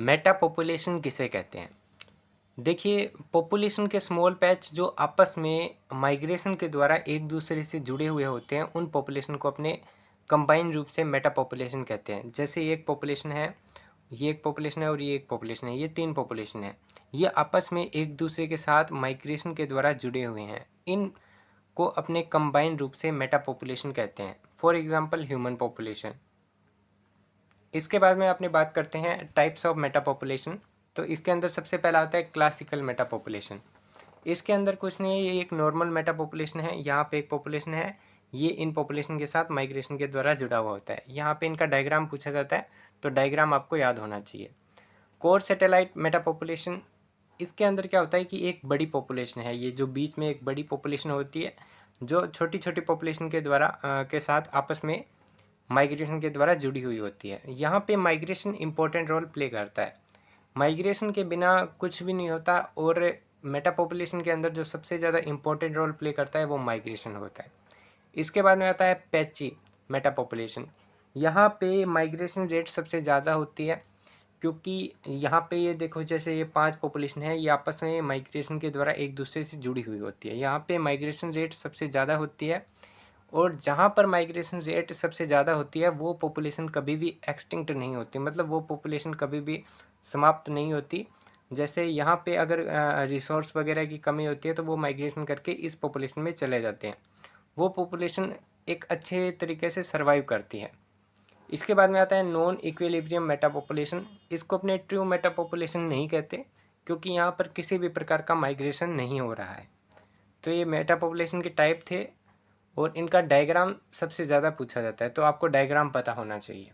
Meta population किसे कहते हैं? देखिए, पॉपुलेशन के स्मॉल पैच जो आपस में माइग्रेशन के द्वारा एक दूसरे से जुड़े हुए होते हैं, उन पॉपुलेशन को अपने कंबाइन रूप से मेटा पॉपुलेशन कहते हैं। जैसे ये एक पॉपुलेशन है, ये एक पॉपुलेशन है और ये एक पॉपुलेशन है, ये 3 पॉपुलेशन है। ये आपस में एक दूसरे के साथ माइग्रेशन के द्वारा जुड़े हुए हैं। इन को अपने कंबाइन रूप से मेटा पॉपुलेशन कहते हैं। For example human population. इसके बाद में अपनी बात करते हैं टाइप्स ऑफ मेटा पॉपुलेशन। तो इसके अंदर सबसे पहला आता है क्लासिकल मेटा पॉपुलेशन। इसके अंदर कुछ नहीं है, ये एक नॉर्मल मेटा पॉपुलेशन है। यहाँ पे एक पॉपुलेशन है, ये इन पॉपुलेशन के साथ माइग्रेशन के द्वारा जुड़ा हुआ होता है। यहाँ पे इनका डायग्राम पूछा जाता है, तो डायग्राम आपको याद होना चाहिए। कोर सैटेलाइट मेटा पॉपुलेशन, इसके अंदर क्या होता है कि एक बड़ी पॉपुलेशन है, ये जो बीच में एक बड़ी पॉपुलेशन होती है, जो छोटी छोटी पॉपुलेशन के द्वारा के साथ आपस में माइग्रेशन के द्वारा जुड़ी हुई होती है। यहाँ पे माइग्रेशन इंपॉर्टेंट रोल प्ले करता है। माइग्रेशन के बिना कुछ भी नहीं होता, और मेटा पॉपुलेशन के अंदर जो सबसे ज़्यादा इंपॉर्टेंट रोल प्ले करता है वो माइग्रेशन होता है। इसके बाद में आता है पैची मेटा पॉपुलेशन। यहाँ पे माइग्रेशन रेट सबसे ज़्यादा होती है, क्योंकि यहाँ पे ये देखो, जैसे ये 5 पॉपुलेशन है, ये आपस में माइग्रेशन के द्वारा एक दूसरे से जुड़ी हुई होती है। यहाँ पे माइग्रेशन रेट सबसे ज़्यादा होती है, और जहाँ पर माइग्रेशन रेट सबसे ज़्यादा होती है वो पॉपुलेशन कभी भी एक्सटिंक्ट नहीं होती, मतलब वो पॉपुलेशन कभी भी समाप्त नहीं होती। जैसे यहाँ पे अगर रिसोर्स वगैरह की कमी होती है तो वो माइग्रेशन करके इस पॉपुलेशन में चले जाते हैं। वो पॉपुलेशन एक अच्छे तरीके से सर्वाइव करती है। इसके बाद में आता है नॉन इक्विलिब्रियम मेटा पॉपुलेशन। इसको अपने ट्रू मेटा पॉपुलेशन नहीं कहते, क्योंकि यहाँ पर किसी भी प्रकार का माइग्रेशन नहीं हो रहा है। तो ये मेटा पॉपुलेशन के टाइप थे, और इनका डायग्राम सबसे ज़्यादा पूछा जाता है, तो आपको डायग्राम पता होना चाहिए।